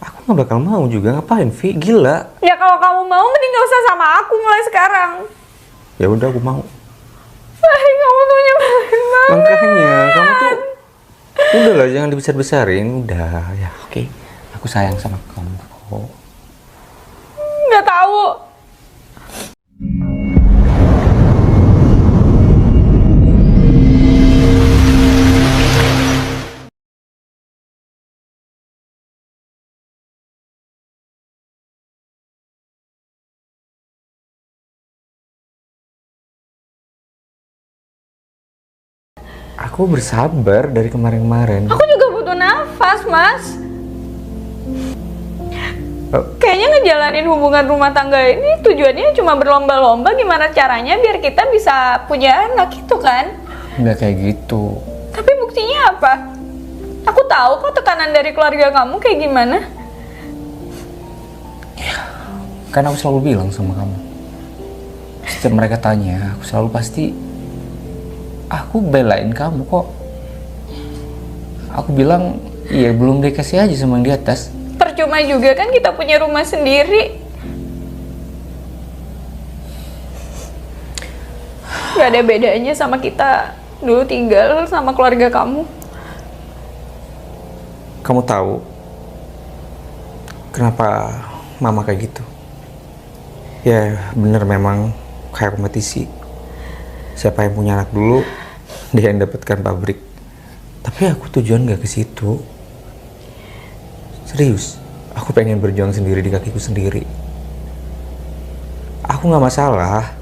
Aku nggak bakal mau juga, ngapain Vi? Gila. Ya kalau kamu mau mending gak usah sama aku mulai sekarang. Ya udah aku mau. Kamu tuh nyebelin banget. Makanya kamu tuh udah lah, jangan dibesar-besarin. Udah ya, oke. Aku sayang sama kamu kok. Nggak tahu. Aku bersabar dari kemarin-kemarin. Aku juga butuh nafas, Mas. Kayaknya ngejalanin hubungan rumah tangga ini tujuannya cuma berlomba-lomba gimana caranya biar kita bisa punya anak itu kan? Nggak kayak gitu. Tapi buktinya apa? Aku tahu kok tekanan dari keluarga kamu kayak gimana. Kan aku selalu bilang sama kamu. Setiap mereka tanya, aku selalu pasti aku belain kamu kok. Aku bilang, iya belum dikasih aja sama yang di atas. Percuma juga kan kita punya rumah sendiri. Gak ada bedanya sama kita dulu tinggal sama keluarga kamu. Kamu tahu kenapa mama kayak gitu? Ya bener memang kayak kompetisi. Siapa yang punya anak dulu, dia yang dapatkan pabrik. Tapi aku tujuan gak ke situ. Serius, aku pengen berjuang sendiri di kakiku sendiri. Aku gak masalah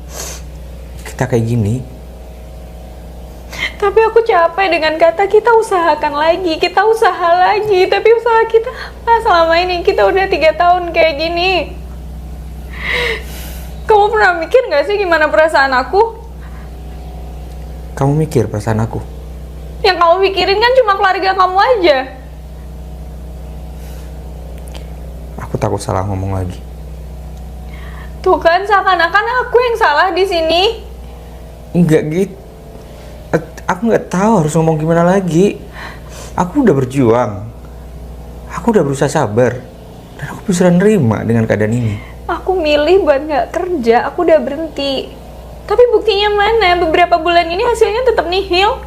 kita kayak gini. Tapi aku capek dengan kata kita usahakan lagi, kita usaha lagi. Tapi usaha kita apa selama ini? Kita udah 3 tahun kayak gini. Kamu pernah mikir gak sih gimana perasaan aku? Kamu mikir perasaan aku? Yang kamu pikirin kan cuma keluarga kamu aja. Aku takut salah ngomong lagi. Tuh kan seakan-akan aku yang salah di sini. Enggak gitu. Aku nggak tahu harus ngomong gimana lagi. Aku udah berjuang. Aku udah berusaha sabar. Dan aku bisa nerima dengan keadaan ini. Aku milih buat nggak kerja, aku udah berhenti. Tapi buktinya mana? Beberapa bulan ini hasilnya tetap nihil.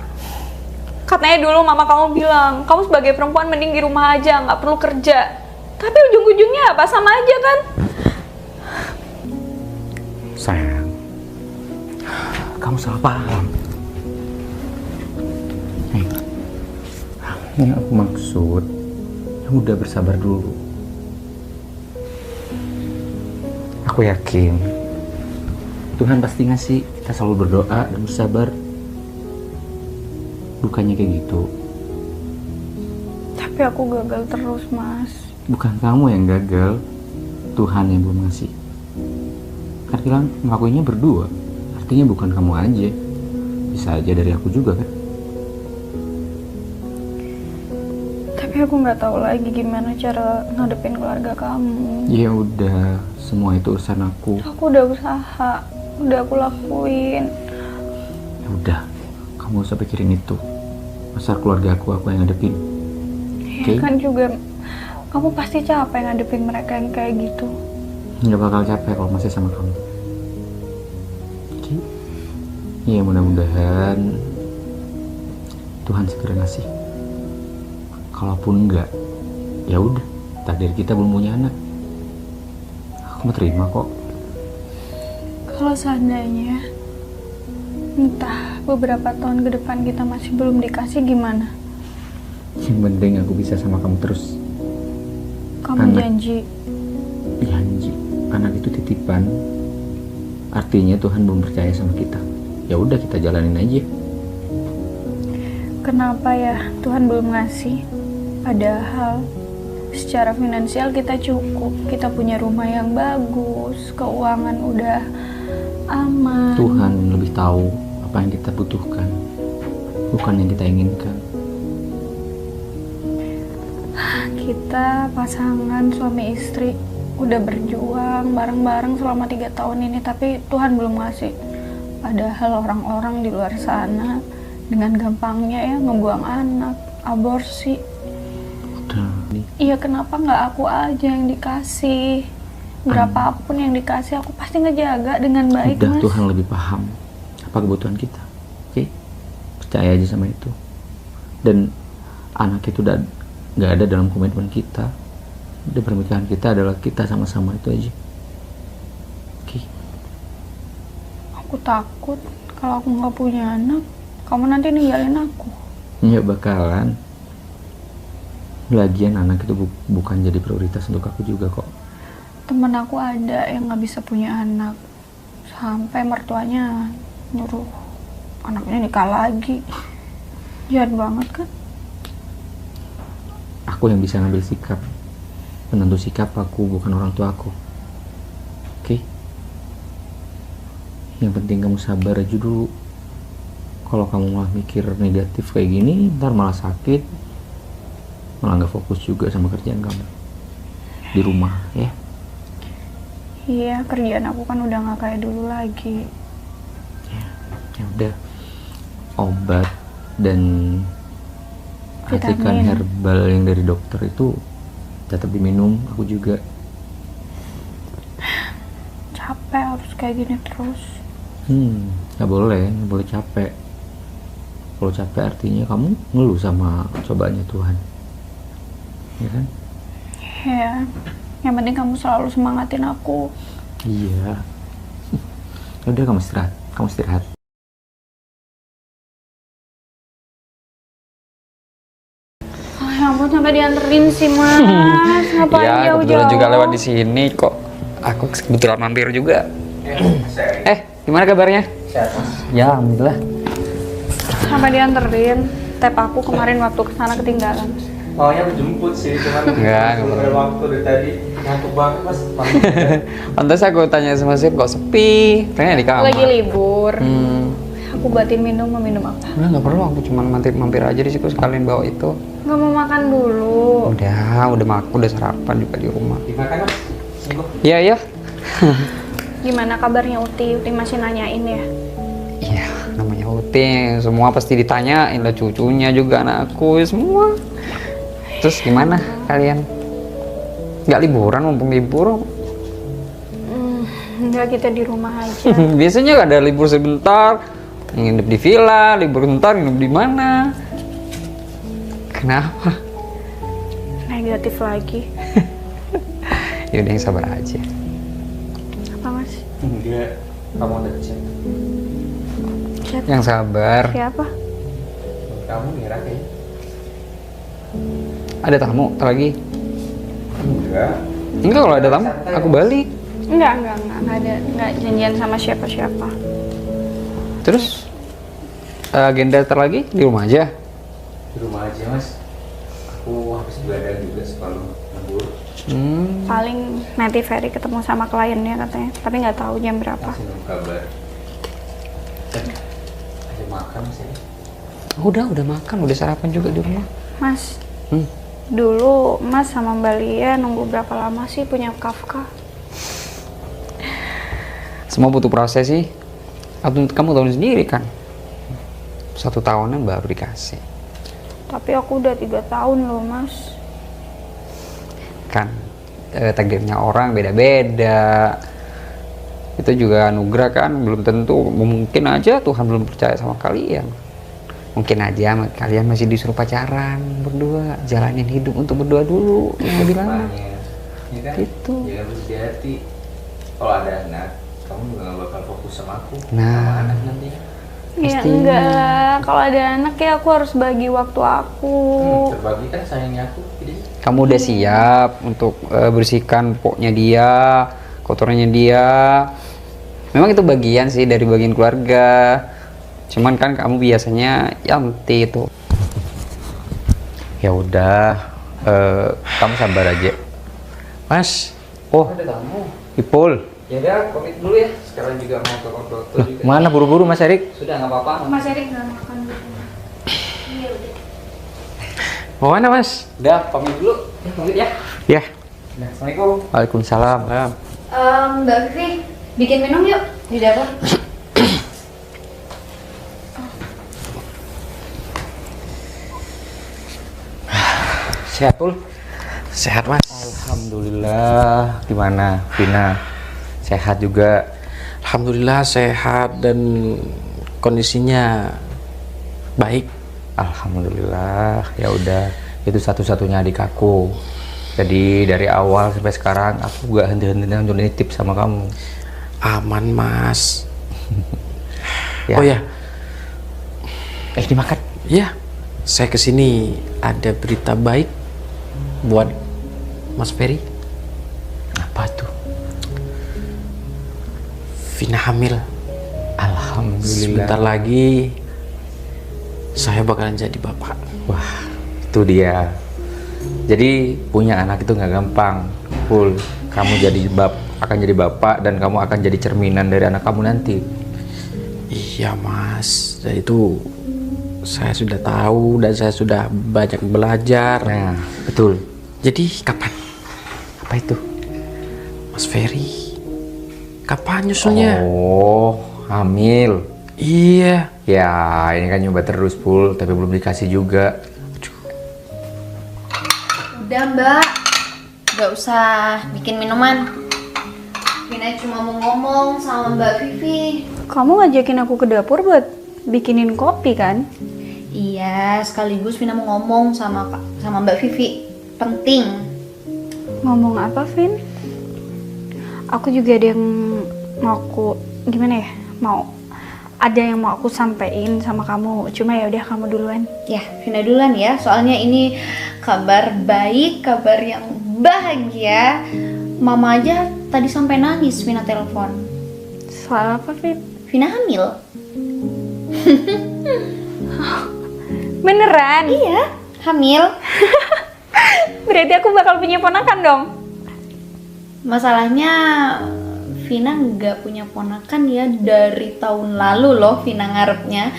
Katanya dulu mama kamu bilang, kamu sebagai perempuan mending di rumah aja, nggak perlu kerja. Tapi ujung-ujungnya apa? Sama aja kan? Sayang, kamu salah paham. Yang aku maksud, kamu udah bersabar dulu. Aku yakin Tuhan pasti ngasih. Kita selalu berdoa dan bersabar. Bukannya kayak gitu. Tapi aku gagal terus, Mas. Bukan kamu yang gagal, Tuhan yang belum ngasih. Kan bilang ngelakuinnya berdua, artinya bukan kamu aja. Bisa aja dari aku juga kan. Tapi aku nggak tahu lagi gimana cara ngadepin keluarga kamu. Ya udah, semua itu urusan aku. Aku udah usaha, udah aku lakuin. Ya udah, kamu gak usah pikirin itu. Masa keluarga aku yang ngadepin. Ya kan juga kamu pasti capek ngadepin mereka yang kayak gitu. Nggak bakal capek kalau masih sama kamu. Oke? Ya mudah-mudahan Tuhan segera ngasih. Kalaupun enggak, ya udah, takdir kita belum punya anak. Aku mau terima kok. Kalau seandainya entah beberapa tahun ke depan kita masih belum dikasih gimana? Yang penting aku bisa sama kamu terus. Kamu janji? Janji. Anak itu titipan. Artinya Tuhan belum percaya sama kita. Ya udah, kita jalanin aja. Kenapa ya Tuhan belum ngasih? Padahal secara finansial kita cukup, kita punya rumah yang bagus, keuangan udah aman. Tuhan lebih tahu apa yang kita butuhkan, bukan yang kita inginkan. Kita pasangan suami istri udah berjuang bareng-bareng selama 3 tahun ini, tapi Tuhan belum ngasih. Padahal orang-orang di luar sana dengan gampangnya ya ngebuang anak, aborsi. Udah nih, Iya, kenapa nggak aku aja yang dikasih? Berapapun yang dikasih, aku pasti ngejaga dengan baik, Udah, Mas. Tuhan lebih paham apa kebutuhan kita. Oke? Percaya aja sama itu. Dan anak itu udah nggak ada dalam komitmen kita. Di pernikahan kita adalah kita sama-sama, itu aja. Oke? Aku takut kalau aku nggak punya anak, kamu nanti ninggalin aku. Ya bakalan. Lagian anak itu bukan jadi prioritas untuk aku juga kok. Temen aku ada yang nggak bisa punya anak, sampai mertuanya nyuruh anaknya nikah lagi. Jahat banget kan? Aku yang bisa ngambil sikap. Penentu sikap aku, bukan orang tua aku. Oke? Yang penting kamu sabar aja dulu. Kalau kamu malah mikir negatif kayak gini, ntar malah sakit, malah nggak fokus juga sama kerjaan kamu di rumah, ya. Iya, kerjaan aku kan udah nggak kayak dulu lagi. Ya udah, obat dan racikan Vitamin. herbal yang dari dokter itu tetap diminum. Aku juga. Capek harus kayak gini terus. Nggak boleh capek. Kalau capek artinya kamu ngeluh sama cobaannya Tuhan, ya kan? Ya, yang penting kamu selalu semangatin aku. Iya. Udah, kamu istirahat. Ya ampun, sampai dianterin sih, Mas. Ngapain Ya, jauh-jauh? kebetulan juga lewat di sini kok. Aku kebetulan mampir juga. Gimana kabarnya? Ya, alhamdulillah. Sampai dianterin. Tap aku kemarin waktu kesana ketinggalan. Maunya aku jemput sih, cuman Enggak belum perlu. ada waktu dari tadi. Ngantuk banget mas. Pantas aku tanya sama Sip kok sepi. Kayaknya di kamar. Lagi libur. Hmm. Aku buatin minum, mau minum apa? Nggak perlu, aku cuma mampir aja di situ sekalian bawa itu. Nggak mau makan dulu. Udah sarapan juga di rumah. Dimakan mas? Singgung. Iya, iya. Gimana kabarnya Uti? Uti masih nanyain ya? Iya, namanya Uti, semua pasti ditanyain lah, cucunya juga, anakku, semua. Terus gimana kalian? Nggak liburan, mumpung libur? Enggak, kita di rumah aja. Biasanya ada libur sebentar, nginep di villa, libur sebentar nginep di mana? Kenapa? Negatif lagi. Ya udah, yang sabar aja. Apa Mas? Enggak. Kamu ada chat. Chat Yang sabar. siapa? Kamu ngira kayaknya. Ada tamu lagi? Enggak. Enggak, kalau ada tamu aku balik. Enggak ada. Enggak janjian sama siapa-siapa. Terus agenda lagi di rumah aja. Di rumah aja mas. Aku habis begadang juga separuh lembur. Paling nanti Ferry ketemu sama kliennya katanya. Tapi nggak tahu jam berapa. Masih nunggu kabar. Ayo makan mas ya. Udah makan, udah sarapan juga di rumah. Mas, Hmm. dulu Mas sama Mbak Lia nunggu berapa lama sih punya Kafka? Semua butuh proses sih. Kamu tahu sendiri kan. 1 tahunan baru dikasih. Tapi aku udah 3 tahun loh Mas. Kan takdirnya orang beda-beda. Itu juga anugerah kan, belum tentu. Mungkin aja Tuhan belum percaya sama kalian. Mungkin aja kalian masih disuruh pacaran berdua, jalanin hidup untuk berdua dulu yang lebih lama. Ya kan? Gitu. Ya harus hati-hati. Kalau ada anak, kamu juga gak bakal fokus sama aku. Nah. Sama anak nanti. Ya Pastinya. enggak, kalau ada anak ya aku harus bagi waktu aku. Terbagi kan sayangnya aku. Jadi Kamu udah siap untuk bersihkan pokoknya dia, kotorannya dia. Memang itu bagian sih dari bagian keluarga. Cuman kan kamu biasanya yanti itu. Ya udah, kamu sabar aja. Mas, ada tamu. Ipul. Ya udah, pamit dulu ya. Sekarang juga mau ke dokter juga. Mana buru-buru Mas Erik? Sudah nggak apa-apa. Mas Erik nggak makan dulu. Iya udah. Mau mana Mas? Udah, pamit dulu. Ya, pamit ya. Ya. Nah, Assalamualaikum. Waalaikumsalam. Mbak Fikri, bikin minum yuk di dapur. Sehat Pul? Sehat Mas. Alhamdulillah. Gimana, Vina? Sehat juga? Alhamdulillah sehat dan kondisinya baik. Alhamdulillah. Ya udah, itu satu-satunya adik aku. Jadi dari awal sampai sekarang aku gak henti-hentinya untuk nitip sama kamu. Aman Mas. Ya. Oh ya, Dimakan. ya, saya kesini ada berita baik buat Mas Ferry. Apa tuh? Vina hamil. Alhamdulillah. Sebentar lagi saya bakalan jadi bapak. Wah, itu dia. Jadi punya anak itu nggak gampang. Full. Kamu akan jadi bapak dan kamu akan jadi cerminan dari anak kamu nanti. Iya Mas, dan itu saya sudah tahu dan saya sudah banyak belajar. Nah, betul. Jadi kapan Apa itu? Mas Ferry? Kapan nyusulnya? Oh, hamil. Iya. Ya, ini kan nyoba terus, Pul, tapi belum dikasih juga. Udah Mbak, gak usah bikin minuman. Vina cuma mau ngomong sama Mbak Vivi. Kamu ngajakin aku ke dapur buat bikinin kopi kan? Iya, sekaligus Vina mau ngomong sama Mbak Vivi. Penting. Ngomong apa, Vin? Aku juga ada yang mau ada yang mau aku sampein sama kamu. Cuma ya udah kamu duluan. Ya, Vina duluan ya. Soalnya ini kabar baik, kabar yang bahagia. Mama aja tadi sampai nangis Vina telepon. Soal apa, Vin? Vina hamil. Beneran? Iya, hamil. Berarti aku bakal punya ponakan dong? Masalahnya Vina nggak punya ponakan ya dari tahun lalu loh. Vina ngarepnya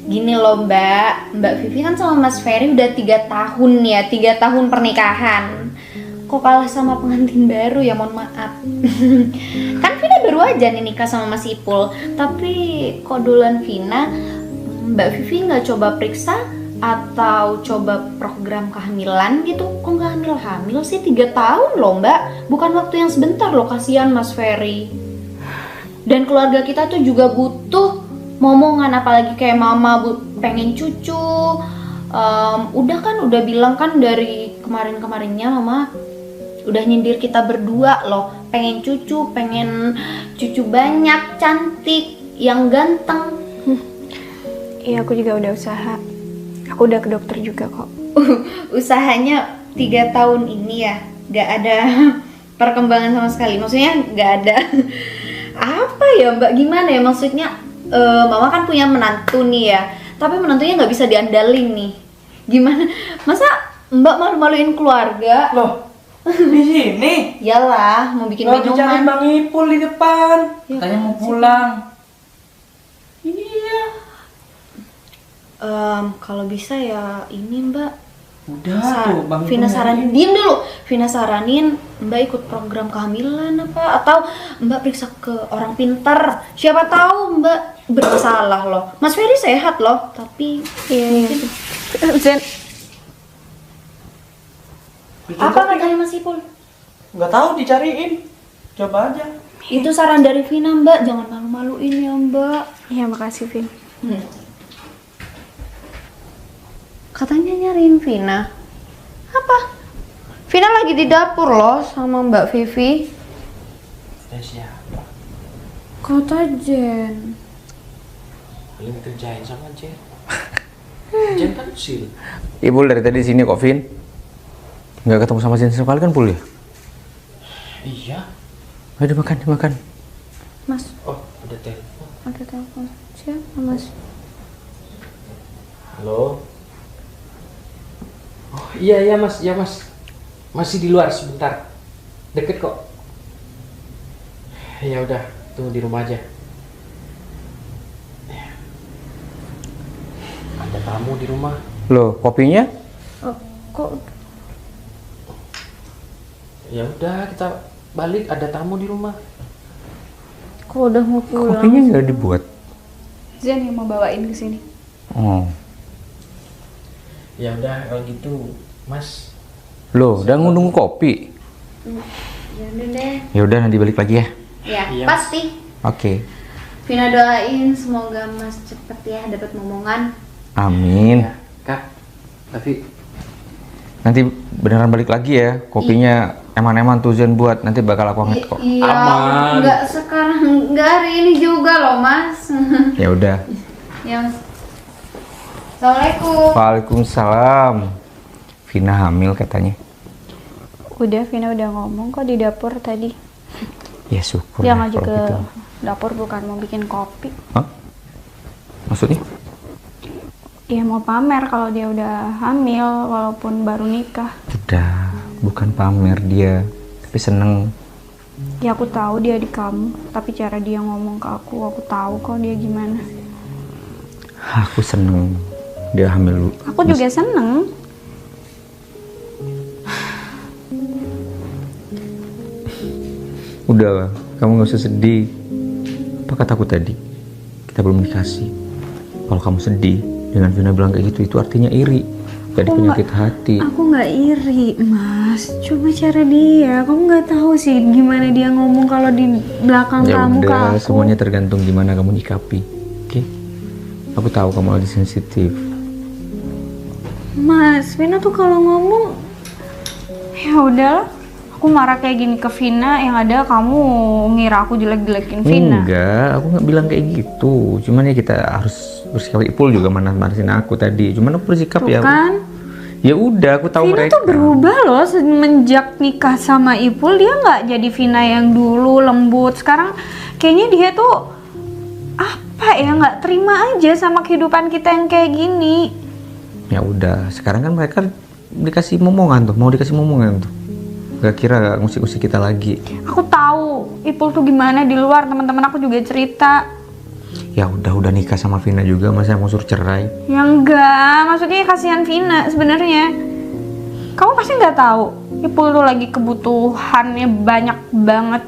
gini loh Mbak Vivi kan sama Mas Ferry udah 3 tahun ya, 3 tahun pernikahan. Kok kalah sama pengantin baru ya, mohon maaf. Kan Vina baru aja nih nikah sama Mas Ipul. Tapi kok duluan Vina, Mbak Vivi nggak coba periksa atau coba program kehamilan gitu? Kok nggak hamil-hamil sih? 3 tahun loh Mbak, bukan waktu yang sebentar loh, kasihan Mas Ferry. Dan keluarga kita tuh juga butuh momongan, apalagi kayak mama pengen cucu. Udah bilang kan dari kemarin-kemarinnya mama udah nyindir kita berdua loh, pengen cucu banyak, cantik, yang ganteng. Iya, aku juga udah usaha. Aku udah ke dokter juga kok. Usahanya 3 tahun ini ya, gak ada perkembangan sama sekali. Maksudnya gak ada apa ya Mbak, gimana ya maksudnya? Mama kan punya menantu nih ya, tapi menantunya nggak bisa diandalin nih. Gimana? Masa Mbak malu-maluin keluarga? Loh, di sini? Yalah, mau bikin Lo dicari minuman. Bang Ipul di depan. Ya, Katanya mau pulang. Iya. Kalau bisa ya ini Mbak. Udah tuh, Bang Vina Ipul saranin, diem dulu. Vina saranin Mbak ikut program kehamilan apa? Atau Mbak periksa ke orang pintar. Siapa tahu Mbak bermasalah loh. Mas Ferry sehat loh, tapi Iya. Zen, apa katanya Mas Ipul? Nggak tahu, dicariin. Coba aja. Itu saran dari Vina Mbak, jangan malu-maluin ya Mbak. iya makasih, Vin. Katanya nyariin Vina. Apa? Vina lagi di dapur loh sama Mbak Vivi. Siapa? Kata Jen. Paling kerjain sama Jen. Jen kan usil. Ibu dari tadi sini kok, Vin. Nggak ketemu sama Jen sekali kan, Pul ya? Iya. Ayo dimakan. Mas, Oh, ada telepon. ada telepon. Siapa Mas? Halo. Oh iya Mas, ya Mas. Masih di luar sebentar. Deket kok. Ya udah, tunggu di rumah aja. Ada tamu di rumah. Loh, kopinya? Oh, kok Ya udah, kita balik. Ada tamu di rumah. udah mau pulang? Kopinya nggak dibuat. Zen yang mau bawain ke sini. Oh. Ya udah, kalau gitu Mas Loh, udah nunggu kopi. Ya udah deh. Ya udah nanti balik lagi ya. Ya, Iya. pasti. Oke. Vina doain semoga Mas cepet ya dapat momongan. Amin. Kak, tapi Nanti beneran balik lagi ya. Kopinya eman-eman tuh Zen buat. Nanti bakal aku anget kok. Iya, Aman. nggak sekarang, nggak hari ini juga loh Mas. Ya udah. Ya Mas. Assalamualaikum. Waalaikumsalam. Vina hamil katanya. Udah, Vina udah ngomong kok di dapur tadi. Ya syukur. Dia lah ngajak kalau ke gitu. dapur bukan mau bikin kopi. Hah? Maksudnya? Ya mau pamer kalau dia udah hamil walaupun baru nikah. Udah, bukan pamer dia, tapi seneng. Ya aku tahu dia di kamu, tapi cara dia ngomong ke aku tahu kok dia gimana. Aku seneng dia hamil. Aku juga seneng. Udah lah, kamu gak usah sedih. Apa kataku tadi? Kita belum dikasih. Kalau kamu sedih dengan Vina bilang kayak gitu, itu artinya iri. Jadi Aku penyakit hati. Aku nggak iri, Mas. Cuma cara dia, kamu nggak tahu sih gimana dia ngomong kalau di belakang Ya kamu ke udah, aku. semuanya tergantung gimana kamu nyikapi. Oke? Aku tahu kamu lagi sensitif. Mas, Vina tuh kalau ngomong, ya udahlah. Aku marah kayak gini ke Vina, yang ada kamu ngira aku jelek-jelekin Vina. Enggak, aku nggak bilang kayak gitu. Cuman ya kita harus bersikap. Ipul juga manasin aku tadi. Cuman aku bersikap Tuh ya. kan, Ya udah, aku tahu Vina mereka. tuh berubah loh semenjak nikah sama Ipul. Dia nggak jadi Vina yang dulu lembut. Sekarang kayaknya dia tuh apa ya, nggak terima aja sama kehidupan kita yang kayak gini. Ya udah, sekarang kan mereka dikasih momongan tuh, mau dikasih momongan tuh. Gak kira ngusik-ngusik kita lagi. Aku tahu Ipul tuh gimana di luar, teman-teman aku juga cerita. Ya udah nikah sama Vina juga, masa mau suruh cerai? Ya enggak, maksudnya kasihan Vina sebenarnya. Kamu pasti nggak tahu, Ipul tuh lagi kebutuhannya banyak banget.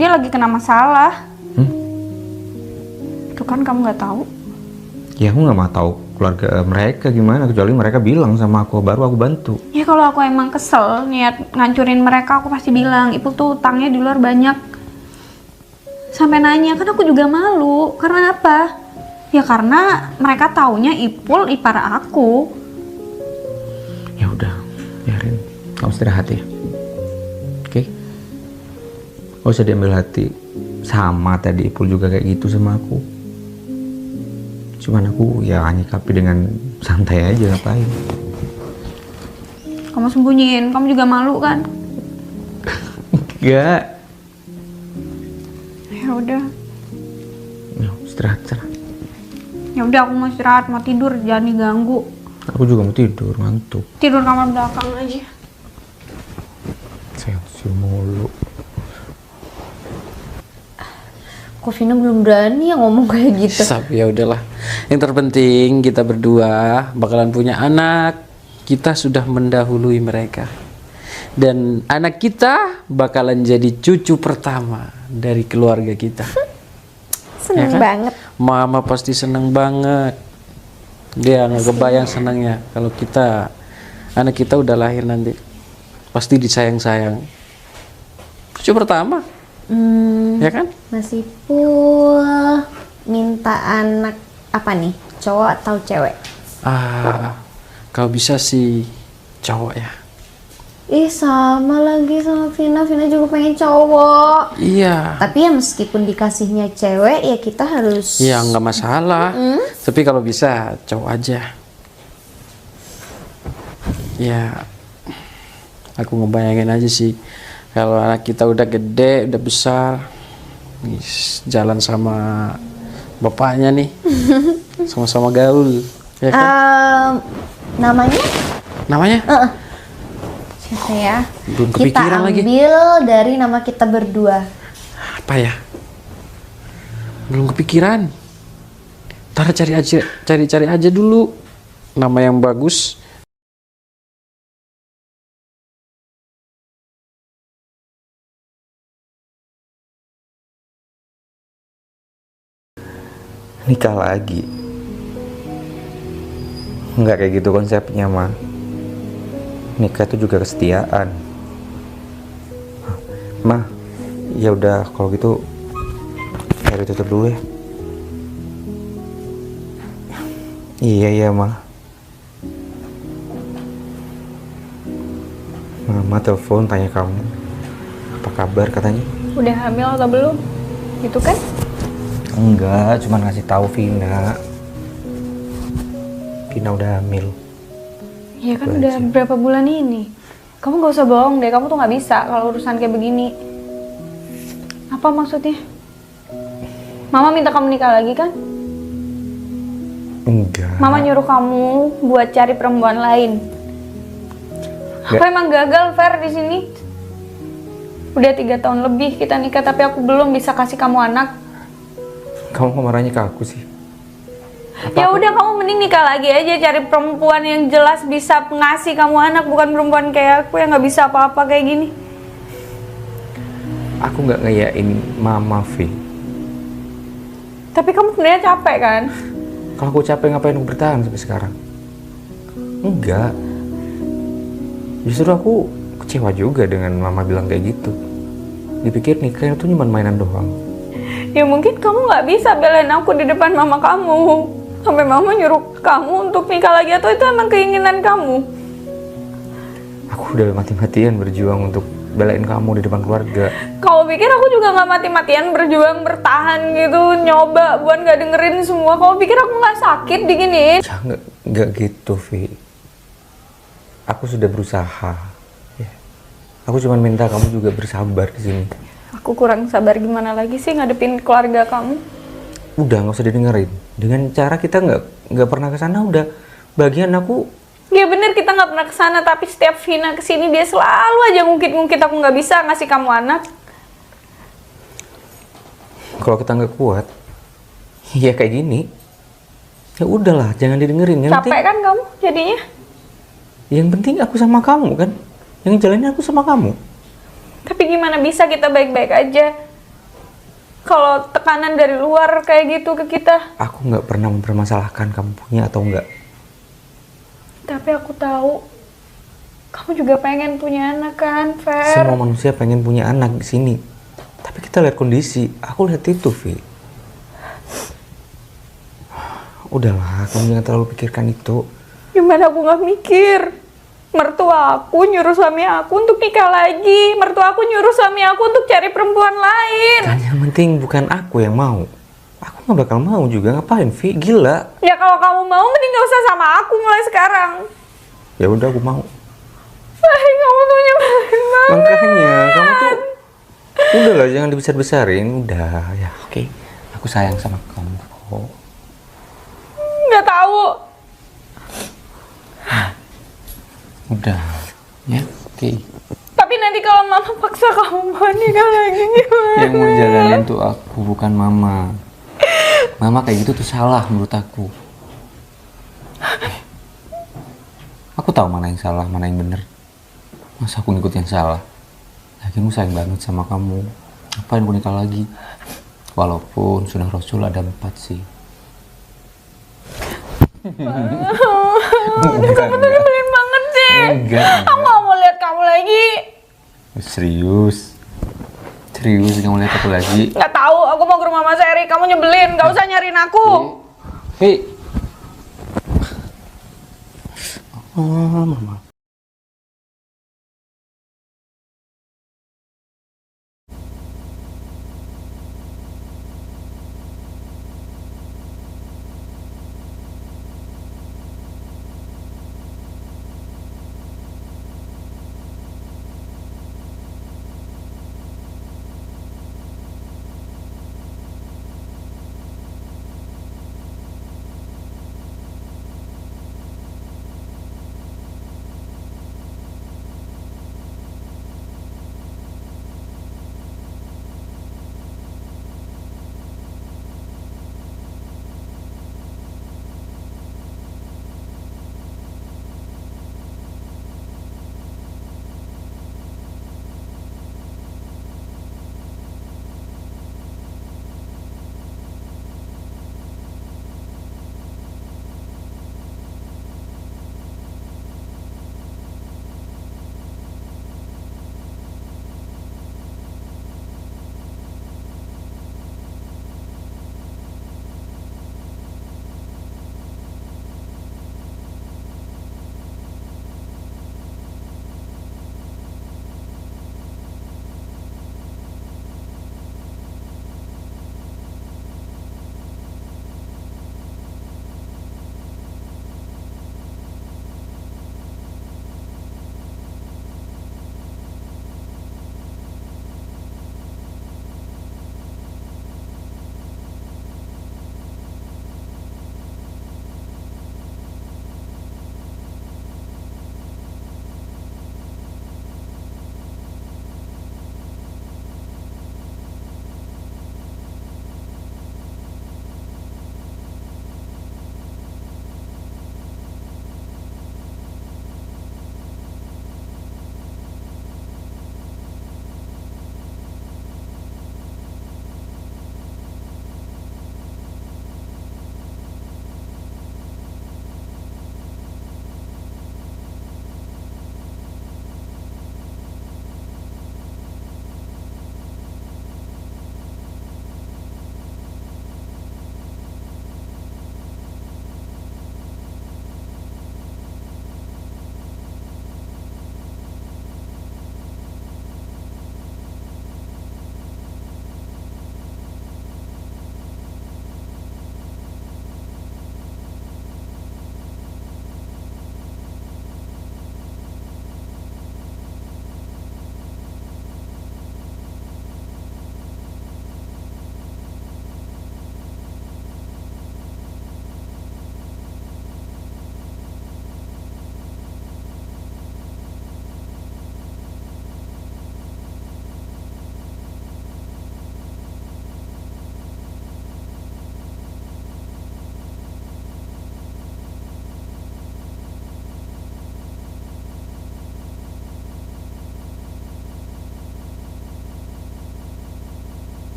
Dia lagi kena masalah. Itu kan kamu nggak tahu. Ya aku nggak mau tahu keluarga mereka gimana, kecuali mereka bilang sama aku, baru aku bantu. Ya kalau aku emang kesel niat ngancurin mereka, aku pasti bilang Ipul tuh utangnya di luar banyak. Sampai nanya, kan aku juga malu. Karena apa? Ya karena mereka taunya Ipul ipar aku. Ya udah, biarin. Kamu istirahat ya. Oke? Gak usah diambil hati. Sama tadi Ipul juga kayak gitu sama aku. Cuman aku ya nyikapi dengan santai aja, ngapain. Kamu sembunyiin, kamu juga malu kan? Enggak. Ya udah. Ya, istirahat sana. Ya udah, aku mau istirahat, mau tidur, jangan diganggu. Aku juga mau tidur, ngantuk. Tidur kamar belakang aja. Sensi mulu. Kok Vina belum berani ya ngomong kayak gitu? Ya udahlah. Yang terpenting kita berdua bakalan punya anak. Kita sudah mendahului mereka. Dan anak kita bakalan jadi cucu pertama dari keluarga kita. Seneng Ya kan? banget. Mama pasti seneng banget. Dia nggak kebayang senangnya kalau kita anak kita udah lahir nanti. Pasti disayang-sayang. Cucu pertama. Ya kan? Mas Ipul minta anak apa nih? Cowok atau cewek? Kalau bisa sih cowok ya. Ih sama lagi sama Vina. Vina juga pengen cowok. Iya. Tapi ya meskipun dikasihnya cewek ya kita harus. Ya nggak masalah. Tapi kalau bisa cowok aja. Ya, aku ngebayangin aja sih kalau anak kita udah gede, udah besar, jalan sama bapaknya nih, sama-sama gaul, ya kan? Namanya? Namanya? Siapa ya? Belum Kita kepikiran lagi. ambil dari nama kita berdua. Apa ya? Belum kepikiran. Ntar cari aja dulu nama yang bagus. Nikah lagi. Nggak kayak gitu konsepnya, Ma. nikah itu juga kesetiaan. Ma, ya udah kalau gitu Ferry tutup dulu ya. Iya Ma. Mama telepon tanya kamu apa kabar katanya. Udah hamil atau belum? Gitu kan? Enggak, cuma ngasih tahu Vina. Vina udah hamil. Ya kan Itu udah aja. berapa bulan ini. Kamu gak usah bohong deh, kamu tuh gak bisa kalau urusan kayak begini. Apa maksudnya? Mama minta kamu nikah lagi kan? Enggak. Mama nyuruh kamu buat cari perempuan lain. Aku emang gagal, Fer, di sini. Udah 3 tahun lebih kita nikah, tapi aku belum bisa kasih kamu anak. Kamu kok marahnya ke aku sih? Ya udah, kamu mending nikah lagi aja, cari perempuan yang jelas bisa ngasih kamu anak, bukan perempuan kayak aku yang nggak bisa apa-apa kayak gini. Aku nggak ngeyain Mama, Vi. Tapi kamu sebenarnya capek kan? Kalau aku capek ngapain aku bertahan sampai sekarang? Enggak. Justru aku kecewa juga dengan Mama bilang kayak gitu. Dipikir nikah itu cuma mainan doang. Ya mungkin kamu nggak bisa belain aku di depan mama kamu. Sampai mama nyuruh kamu untuk nikah lagi, atau itu emang keinginan kamu? Aku udah mati-matian berjuang untuk belain kamu di depan keluarga. Kau pikir aku juga nggak mati-matian berjuang bertahan gitu, nyoba buat nggak dengerin semua? Kau pikir aku nggak sakit diginiin? Jangan, nggak gitu, Vi. Aku sudah berusaha. Ya. Aku cuma minta kamu juga bersabar di sini. Aku kurang sabar gimana lagi sih ngadepin keluarga kamu? Udah nggak usah didengerin. Dengan cara kita nggak pernah kesana, udah bagian aku. Ya bener, kita nggak pernah kesana, tapi setiap Vina kesini dia selalu aja ngungkit-ngungkit aku nggak bisa ngasih kamu anak. Kalau kita nggak kuat, ya kayak gini. Ya udahlah, jangan didengerin. Capek kan kamu jadinya? Yang penting aku sama kamu kan. Yang jalanin aku sama kamu. Tapi gimana bisa kita baik-baik aja kalau tekanan dari luar kayak gitu ke kita? Aku nggak pernah mempermasalahkan kamu punya atau enggak. Tapi aku tahu kamu juga pengen punya anak kan, Fer? Semua manusia pengen punya anak di sini. Tapi kita lihat kondisi. Aku lihat itu, Vi. Udahlah, kamu jangan terlalu pikirkan itu. Gimana aku nggak mikir? Mertua aku nyuruh suami aku untuk nikah lagi. Mertua aku nyuruh suami aku untuk cari perempuan lain. Kan yang penting bukan aku yang mau. Aku nggak bakal mau juga, ngapain, Vi? Gila. Ya kalau kamu mau mending gak usah sama aku mulai sekarang. Ya udah, aku mau. Kamu tuh nyebelin banget. Makanya kamu tuh udahlah, jangan dibesar-besarin. Udah ya, oke. Aku sayang sama kamu kok. Nggak tahu. Udah ya, oke. Tapi nanti kalau mama paksa kamu mau nikah lagi gimana? Yang mau jalanin tuh aku, bukan Mama. Mama kayak gitu tuh salah menurut aku. Aku tahu mana yang salah, mana yang bener. Masa aku ngikut yang salah? Lagian aku sayang banget sama kamu. Ngapain aku nikah lagi? Walaupun sunnah Rasul ada 4 sih. Kamu tuh nyebelin banget sih. Enggak. Aku nggak mau lihat kamu lagi. Serius kamu lihat aku lagi? Nggak tahu. Aku mau ke rumah Mas Eri. Kamu nyebelin. Nggak usah nyariin aku. Hei. Oh, Mama.